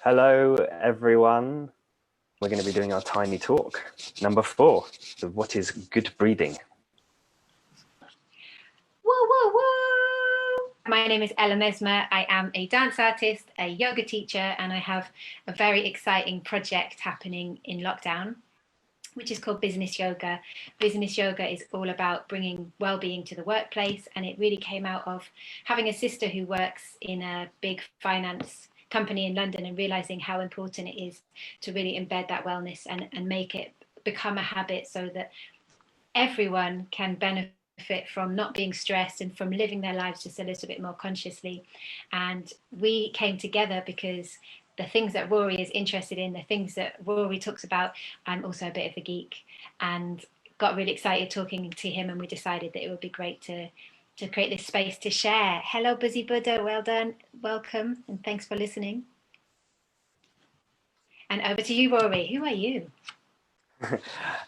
Hello, everyone. We're going to be doing our tiny talk, number 4, what is good breathing? Whoa, whoa, whoa! My name is Ella Mesmer. I am a dance artist, a yoga teacher, and I have a very exciting project happening in lockdown, which is called Business Yoga. Business Yoga is all about bringing well-being to the workplace, and it really came out of having a sister who works in a big finance company in London and realizing how important it is to really embed that wellness and make it become a habit so that everyone can benefit from not being stressed and from living their lives just a little bit more consciously. And we came together because the things that Rory is interested in, the things that Rory talks about, I'm also a bit of a geek, and got really excited talking to him, and we decided that it would be great to create this space to share. Hello, Busy Buddha. Well done. Welcome, and thanks for listening. And over to you, Rory. Who are you?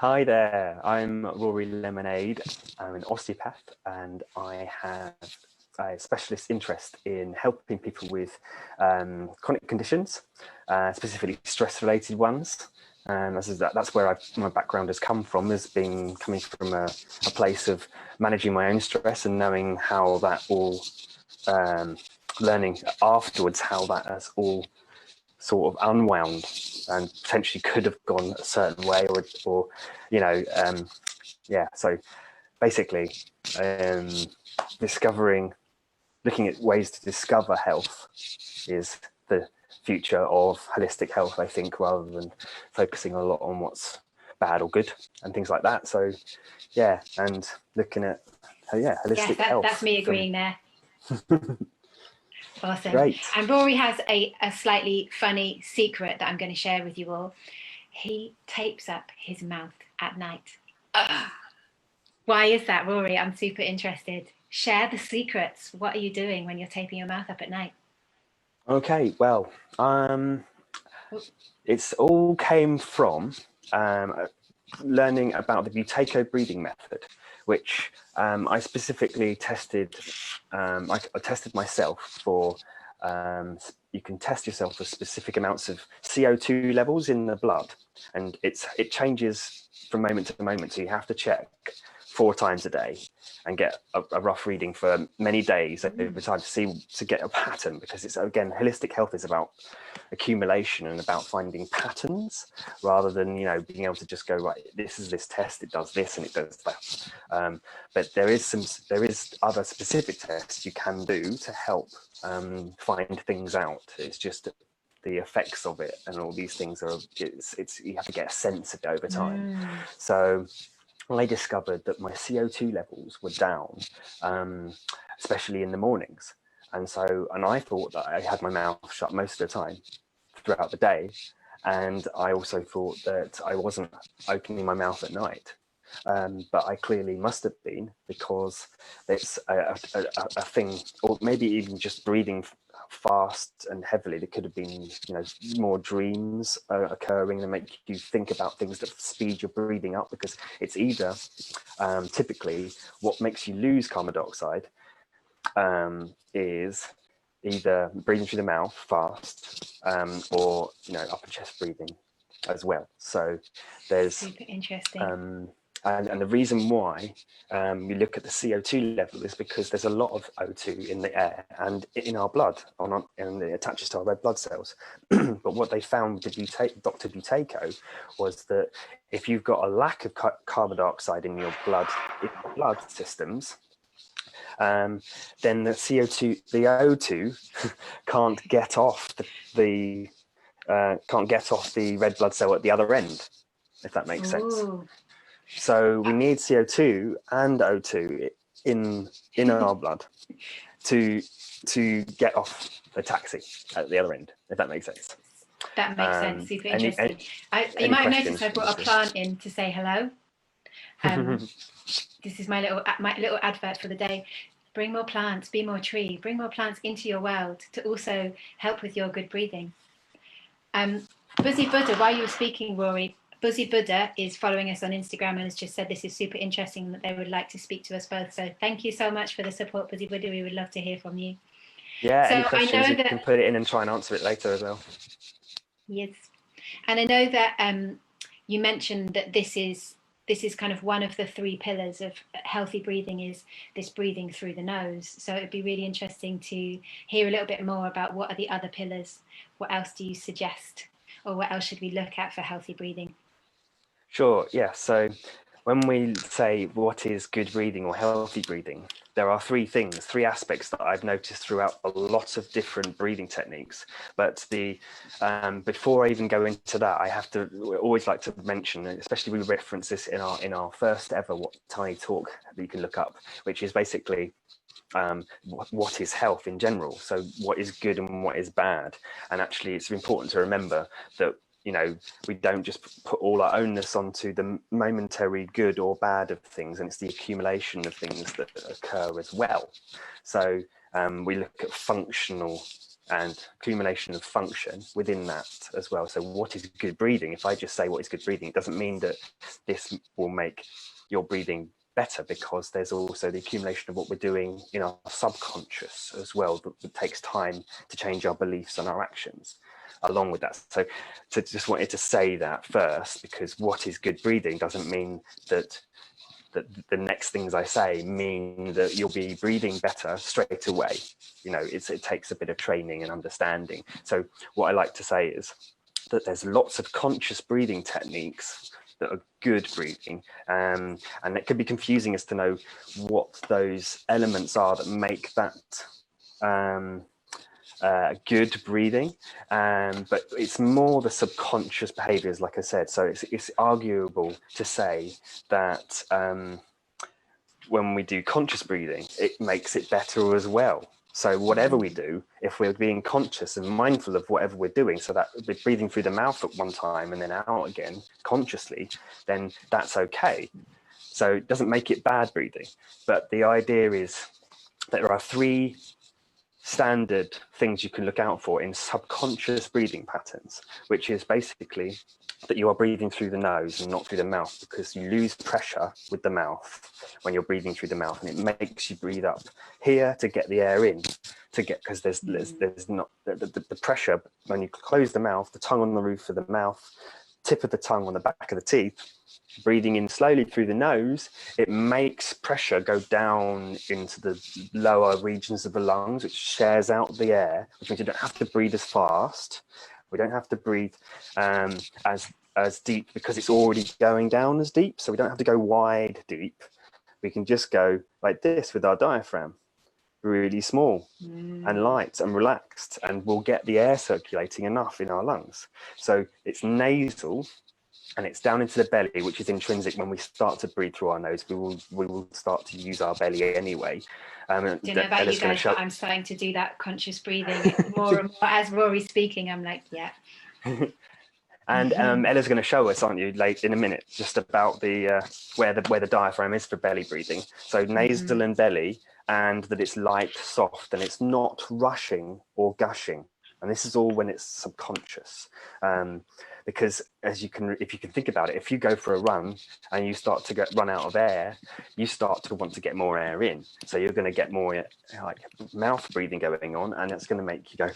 Hi there, I'm Rory Lemonade. I'm an osteopath and I have a specialist interest in helping people with chronic conditions, specifically stress-related ones. That's where my background has come from, coming from a place of managing my own stress and knowing how that all, learning afterwards how that has all sort of unwound and potentially could have gone a certain way, or so basically looking at ways to discover health is the future of holistic health, I think, rather than focusing a lot on what's bad or good and things like that. So yeah, and looking at holistic health. That's me agreeing there. Awesome. Great. And Rory has a slightly funny secret that I'm going to share with you all. He tapes up his mouth at night. Why is that, Rory? I'm super interested. Share the secrets. What are you doing when you're taping your mouth up at night? Okay, well, it's all came from learning about the Buteyko breathing method, which I specifically tested. I tested myself for. You can test yourself for specific amounts of CO2 levels in the blood, and it changes from moment to moment. So you have to check 4 times a day and get a rough reading for many days over time to get a pattern, because it's, again, holistic health is about accumulation and about finding patterns rather than being able to just go, right, this is this test, it does this and it does that. But there is other specific tests you can do to help find things out. It's just the effects of it and all these things you have to get a sense of it over time. So I discovered that my CO2 levels were down, especially in the mornings. And I thought that I had my mouth shut most of the time throughout the day. And I also thought that I wasn't opening my mouth at night. But I clearly must have been, because it's a thing, or maybe even just breathing fast and heavily. There could have been, more dreams occurring that make you think about things that speed your breathing up, because it's either typically what makes you lose carbon dioxide is either breathing through the mouth fast or upper chest breathing as well. So there's super interesting. And the reason why we look at the CO2 level is because there's a lot of O2 in the air and in our blood, and it attaches to our red blood cells. But what they found with Dr. Buteyko was that if you've got a lack of carbon dioxide in your blood systems, then the O2 can't get off the red blood cell at the other end, if that makes sense. So we need CO2 and O2 in our blood to get off the taxi at the other end, if that makes sense. That makes sense. Super interesting. You might have noticed I brought a plant in to say hello. This is my little advert for the day. Bring more plants, be more tree. Bring more plants into your world to also help with your good breathing. Busy Buddha, while you were speaking, Rory, Busy Buddha is following us on Instagram and has just said this is super interesting, that they would like to speak to us both. So thank you so much for the support, Busy Buddha. We would love to hear from you. Yeah, so any questions, you can put it in and try and answer it later as well. Yes. And I know that you mentioned that this is kind of one of the three pillars of healthy breathing, is this breathing through the nose. So it'd be really interesting to hear a little bit more about what are the other pillars. What else do you suggest, or what else should we look at for healthy breathing? Sure, yeah. So when we say what is good breathing or healthy breathing, there are three aspects that I've noticed throughout a lot of different breathing techniques. But before I even go into that, I have to always like to mention, especially we reference this in our first ever Tiny Talk that you can look up, which is basically what is health in general. So what is good and what is bad. And actually it's important to remember that, you know, we don't just put all our onus onto the momentary good or bad of things, and it's the accumulation of things that occur as well. So we look at functional and accumulation of function within that as well. So what is good breathing? If I just say what is good breathing, it doesn't mean that this will make your breathing better, because there's also the accumulation of what we're doing in our subconscious as well that takes time to change our beliefs and our actions along with that. So just wanted to say that first, because what is good breathing doesn't mean that the next things I say mean that you'll be breathing better straight away. You know, it takes a bit of training and understanding. So what I like to say is that there's lots of conscious breathing techniques that are good breathing, and it can be confusing as to know what those elements are that make that good breathing, but it's more the subconscious behaviors, like I said. So it's arguable to say that when we do conscious breathing, it makes it better as well. So whatever we do, if we're being conscious and mindful of whatever we're doing, so that we're breathing through the mouth at one time and then out again consciously, then that's okay. So it doesn't make it bad breathing. But the idea is that there are three standard things you can look out for in subconscious breathing patterns, which is basically that you are breathing through the nose and not through the mouth, because you lose pressure with the mouth when you're breathing through the mouth, and it makes you breathe up here to get the air in, because there's not the pressure when you close the mouth, the tongue on the roof of the mouth, tip of the tongue on the back of the teeth, breathing in slowly through the nose, it makes pressure go down into the lower regions of the lungs, which shares out the air, which means you don't have to breathe as fast. We don't have to breathe as deep, because it's already going down as deep. So we don't have to go wide deep. We can just go like this with our diaphragm, really small and light and relaxed, and we'll get the air circulating enough in our lungs. So it's nasal, and it's down into the belly, which is intrinsic. When we start to breathe through our nose, we will start to use our belly anyway. I don't know about you guys, but I'm starting to do that conscious breathing more and more as Rory's speaking. I'm like, yeah. And Ella's going to show us, aren't you, late in a minute, just about the where the diaphragm is for belly breathing. So nasal and belly, and that it's light, soft, and it's not rushing or gushing. And this is all when it's subconscious. Because if you can think about it, if you go for a run and you start to run out of air, you start to want to get more air in. So you're going to get more like mouth breathing going on, and it's going to make you go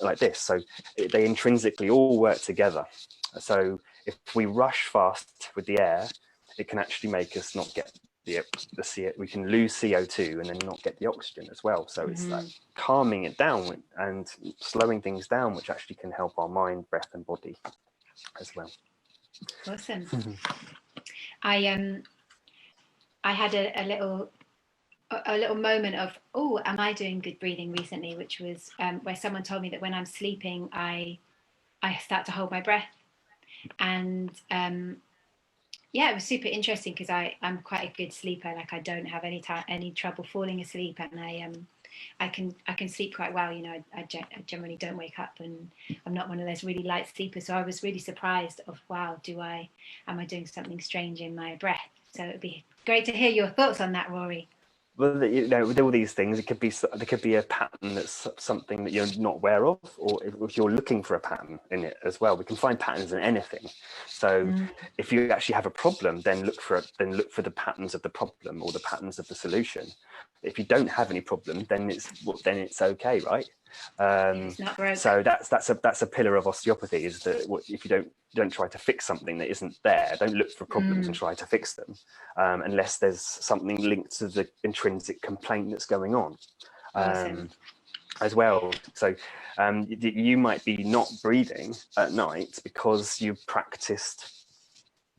like this. So they intrinsically all work together. So if we rush fast with the air, it can actually make us not get we can lose CO2 and then not get the oxygen as well. So it's like calming it down and slowing things down, which actually can help our mind, breath, and body as well. Awesome. I had a little moment of, oh, am I doing good breathing recently, which was where someone told me that when I'm sleeping, I start to hold my breath, and yeah, it was super interesting, because I'm quite a good sleeper. Like, I don't have any trouble falling asleep, and I can sleep quite well. You know, I generally don't wake up, and I'm not one of those really light sleepers. So I was really surprised of, wow, am I doing something strange in my breath? So it'd be great to hear your thoughts on that, Rory. Well, you know, with all these things, there could be a pattern that's something that you're not aware of, or if you're looking for a pattern in it as well. We can find patterns in anything. So if you actually have a problem, then look for the patterns of the problem or the patterns of the solution. If you don't have any problem, then it's okay, right? It's not broke. So that's a pillar of osteopathy, is that if you don't try to fix something that isn't there, don't look for problems and try to fix them, unless there's something linked to the intrinsic complaint that's going on. Awesome. As well. So you might be not breathing at night because you practiced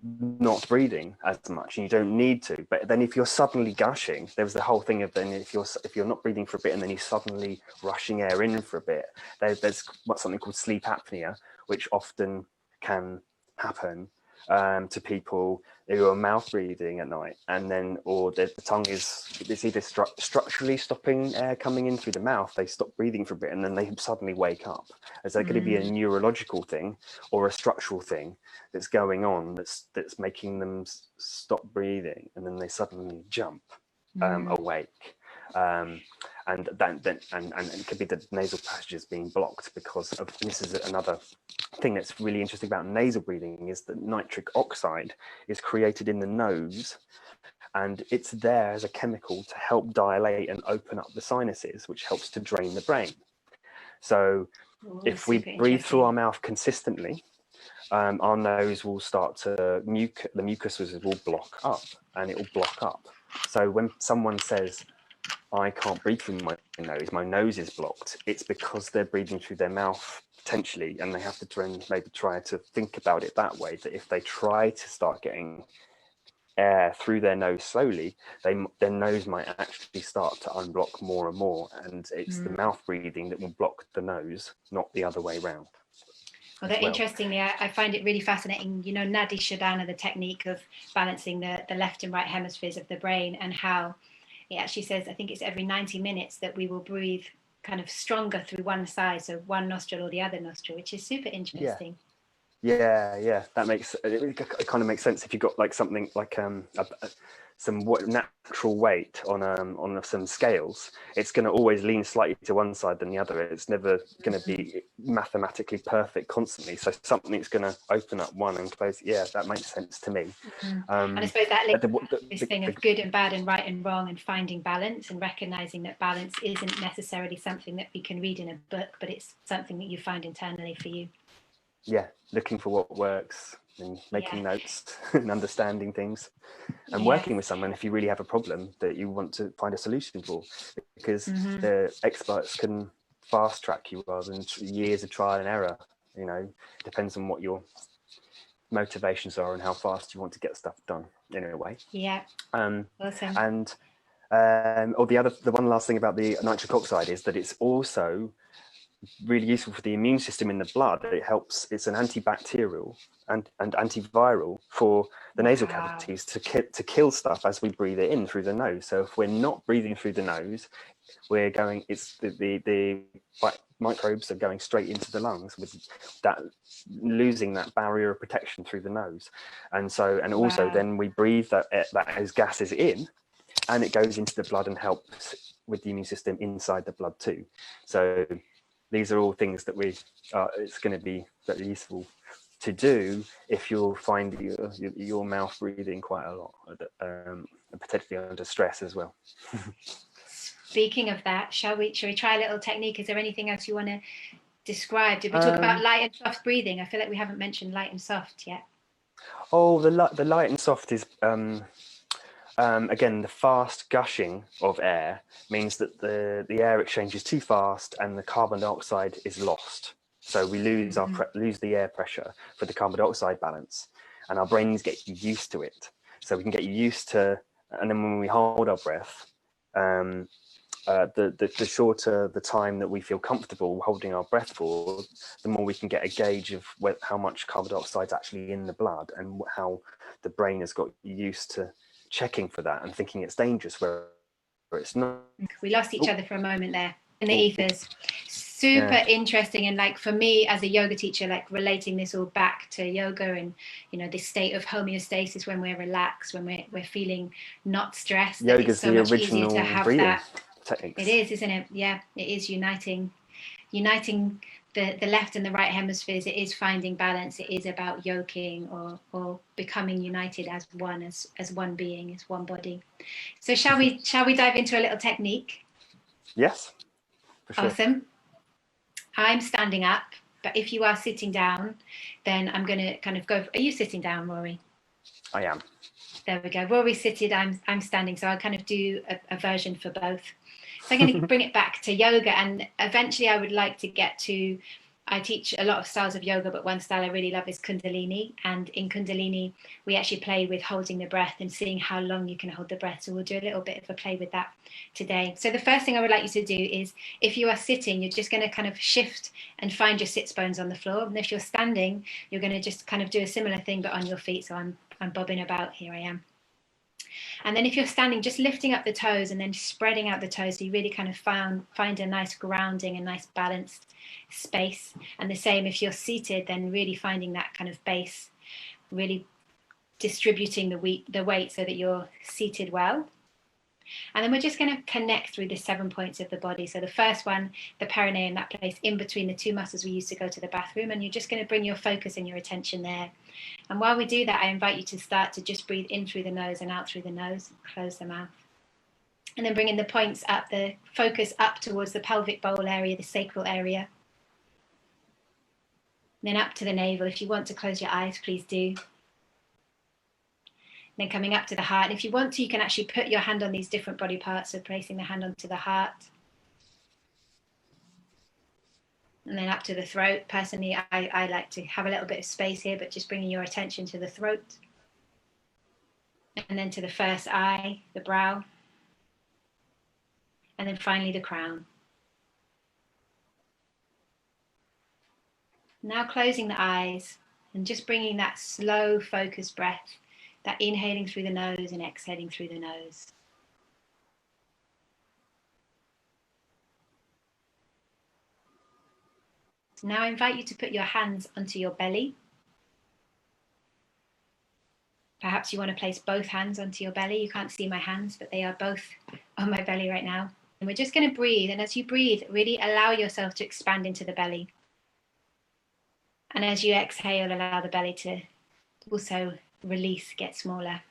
not breathing as much and you don't need to. But then if you're suddenly gushing, there was the whole thing of then if you're not breathing for a bit and then you're suddenly rushing air in for a bit, there's something called sleep apnea, which often can happen to people who are mouth breathing at night, and then or the tongue it's either structurally stopping air coming in through the mouth, they stop breathing for a bit and then they suddenly wake up. Is there going to be a neurological thing or a structural thing that's going on that's making them stop breathing, and then they suddenly jump awake? And it could be the nasal passages being blocked because of, this is another thing that's really interesting about nasal breathing, is that nitric oxide is created in the nose, and it's there as a chemical to help dilate and open up the sinuses, which helps to drain the brain. So if we breathe through our mouth consistently, our nose will start to the mucus will block up, and it will block up. So when someone says, I can't breathe through my nose is blocked, it's because they're breathing through their mouth potentially, and they have to maybe try to think about it that way, that if they try to start getting air through their nose slowly, their nose might actually start to unblock more and more, and it's the mouth breathing that will block the nose, not the other way around. Well, interestingly, I find it really fascinating, you know, Nadi Shodhana, the technique of balancing the left and right hemispheres of the brain, and how it actually says, I think it's every 90 minutes that we will breathe kind of stronger through one side, so one nostril or the other nostril, which is super interesting. Yeah, that makes it kind of makes sense. If you've got like something like some natural weight on some scales, it's going to always lean slightly to one side than the other. It's never going to be mathematically perfect constantly. So something's going to open up one and close. Yeah, that makes sense to me. And I suppose that links this thing of good and bad and right and wrong, and finding balance, and recognizing that balance isn't necessarily something that we can read in a book, but it's something that you find internally for you. Yeah, looking for what works and making notes and understanding things, and working with someone if you really have a problem that you want to find a solution for, because the experts can fast track you rather than years of trial and error. You know, it depends on what your motivations are and how fast you want to get stuff done in a way. Awesome. And the one last thing about the nitric oxide is that it's also really useful for the immune system in the blood. It's an antibacterial and antiviral for the nasal cavities to kill stuff as we breathe it in through the nose. So if we're not breathing through the nose, it's the microbes are going straight into the lungs, with that losing that barrier of protection through the nose. And also then we breathe that as gases in, and it goes into the blood and helps with the immune system inside the blood too. So these are all things that it's going to be very useful to do if you'll find your mouth breathing quite a lot, and potentially under stress as well. Speaking of that, shall we try a little technique? Is there anything else you want to describe? Did we talk about light and soft breathing? I feel like we haven't mentioned light and soft yet. Oh, the light and soft is again, the fast gushing of air means that the air exchanges too fast and the carbon dioxide is lost. So we lose the air pressure for the carbon dioxide balance, and our brains get used to it. So we can get used to, and then when we hold our breath, the shorter the time that we feel comfortable holding our breath for, the more we can get a gauge of how much carbon dioxide is actually in the blood, and how the brain has got used to checking for that and thinking it's dangerous where it's not. We lost each other for a moment there in the ethers. Super interesting. And like for me as a yoga teacher, like relating this all back to yoga, and you know, this state of homeostasis when we're relaxed, when we're feeling not stressed. Yoga's so the much original easier to have breathing that techniques. It is, isn't it? Yeah, it is uniting the left and the right hemispheres. It is finding balance. It is about yoking or becoming united as one, as one being, as one body. So shall we dive into a little technique? Yes, for sure. Awesome. I'm standing up, but if you are sitting down, then I'm going to kind of go. Are you sitting down, Rory? I am. There we go. Rory's seated, I'm standing. So I'll kind of do a version for both. So I'm going to bring it back to yoga, and eventually I would like to get to, I teach a lot of styles of yoga, but one style I really love is Kundalini. And in Kundalini, we actually play with holding the breath and seeing how long you can hold the breath. So we'll do a little bit of a play with that today. So the first thing I would like you to do is, if you are sitting, you're just going to kind of shift and find your sits bones on the floor. And if you're standing, you're going to just kind of do a similar thing, but on your feet. So I'm bobbing about, here I am. And then if you're standing, just lifting up the toes and then spreading out the toes, so you really kind of find a nice grounding, a nice balanced space. And the same if you're seated, then really finding that kind of base, really distributing the weight so that you're seated well. And then we're just going to connect through the 7 points of the body. So the first one, the perineum, that place in between the two muscles we use to go to the bathroom. And you're just going to bring your focus and your attention there. And while we do that, I invite you to start to just breathe in through the nose and out through the nose, close the mouth. And then bringing the points up, the focus up towards the pelvic bowl area, the sacral area. And then up to the navel. If you want to close your eyes, please do. Then coming up to the heart. And if you want to, you can actually put your hand on these different body parts. So placing the hand onto the heart. And then up to the throat. Personally, I like to have a little bit of space here, but just bringing your attention to the throat. And then to the first eye, the brow. And then finally the crown. Now closing the eyes and just bringing that slow, focused breath, that inhaling through the nose and exhaling through the nose. So now I invite you to put your hands onto your belly. Perhaps you want to place both hands onto your belly. You can't see my hands, but they are both on my belly right now. And we're just going to breathe. And as you breathe, really allow yourself to expand into the belly. And as you exhale, allow the belly to also release, get smaller.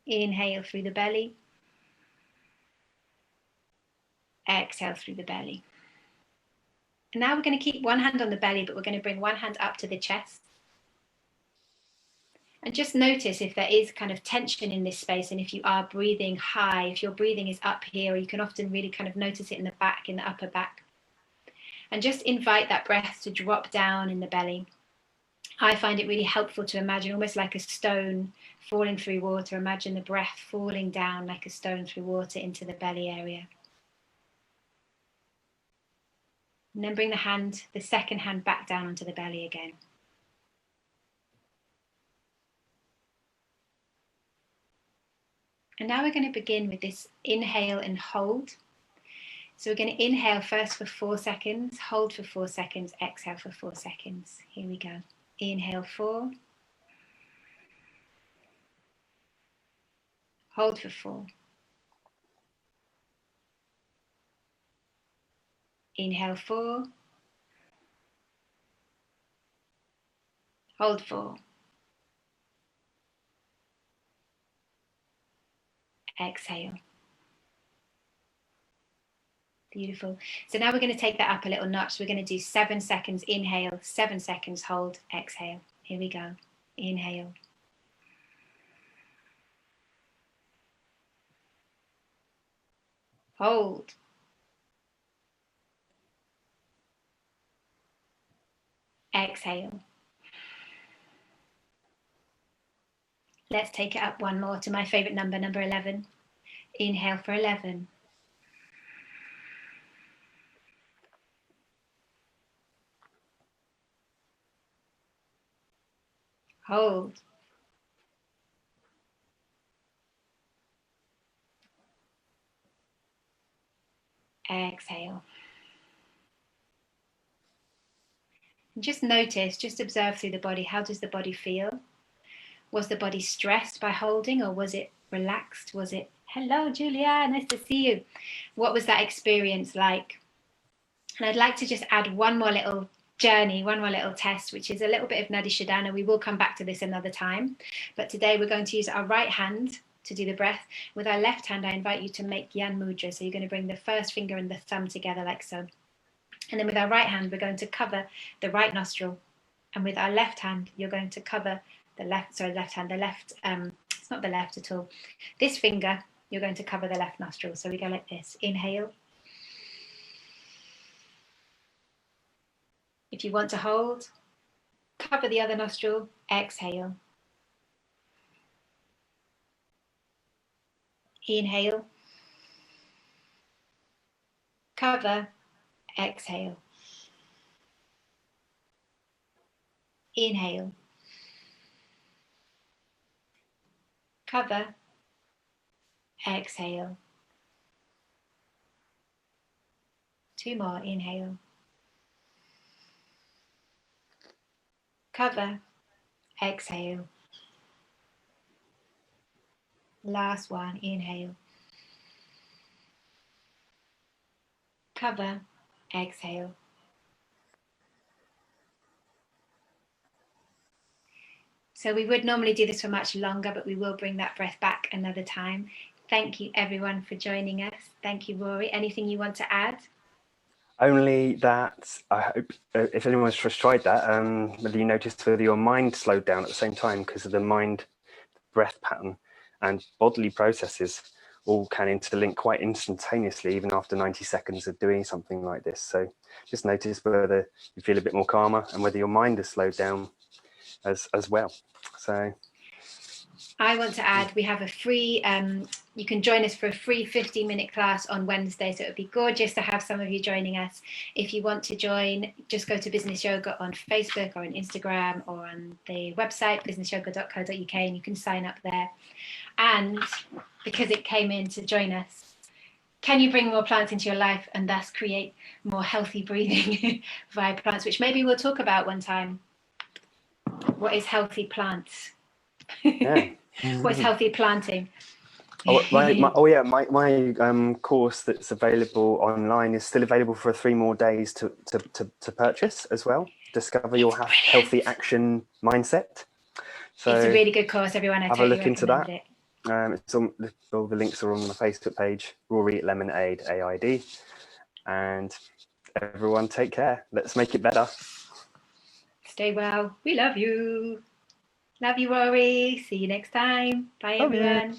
Inhale through the belly. Exhale through the belly. And now we're going to keep one hand on the belly, but we're going to bring one hand up to the chest. And just notice if there is kind of tension in this space, and if you are breathing high, if your breathing is up here, you can often really kind of notice it in the back, in the upper back. And just invite that breath to drop down in the belly. I find it really helpful to imagine almost like a stone falling through water. Imagine the breath falling down like a stone through water into the belly area. And then bring the second hand back down onto the belly again. And now we're going to begin with this inhale and hold. So we're going to inhale first for 4 seconds, hold for 4 seconds, exhale for 4 seconds. Here we go. Inhale 4. Hold for 4. Inhale 4. Hold 4. Exhale. Beautiful. So now we're going to take that up a little notch. We're going to do 7 seconds inhale, 7 seconds hold, exhale. Here we go. Inhale. Hold. Exhale. Let's take it up one more to my favorite number, number 11. Inhale for 11. Hold. Exhale. And just notice, just observe through the body. How does the body feel? Was the body stressed by holding, or was it relaxed? Was it, hello, Julia, nice to see you. What was that experience like? And I'd like to just add one more little journey, one more little test, which is a little bit of Nadi Shodhana. We will come back to this another time. But today we're going to use our right hand to do the breath. With our left hand, I invite you to make Yan Mudra. So you're going to bring the first finger and the thumb together like so. And then with our right hand, we're going to cover the right nostril. And with our left hand, you're going to cover the left, it's not the left at all. This finger, you're going to cover the left nostril. So we go like this, inhale. If you want to hold, cover the other nostril, exhale. Inhale. Cover, exhale. Inhale. Cover, exhale. 2 more, inhale. Cover, exhale. Last one, inhale. Cover, exhale. So we would normally do this for much longer, but we will bring that breath back another time. Thank you everyone for joining us. Thank you, Rory. Anything you want to add? Only that I hope if anyone's just tried that, whether you noticed whether your mind slowed down at the same time, because of the mind breath pattern and bodily processes all can interlink quite instantaneously, even after 90 seconds of doing something like this. So just notice whether you feel a bit more calmer and whether your mind has slowed down as well. So I want to add, we have a free, you can join us for a free 15-minute class on Wednesday. So it would be gorgeous to have some of you joining us. If you want to join, just go to Business Yoga on Facebook or on Instagram or on the website, businessyoga.co.uk, and you can sign up there. And because it came in to join us, can you bring more plants into your life and thus create more healthy breathing via plants, which maybe we'll talk about one time. What is healthy plants? Yeah. What's healthy planting? My course that's available online is still available for 3 more days to purchase as well. Discover your healthy action mindset. So it's a really good course, everyone. I have totally a look into that. it. It's on, all the links are on the Facebook page, Rory Lemonade AID. And everyone take care. Let's make it better. Stay well. We love you. Love you, Rory. See you next time. Bye, everyone.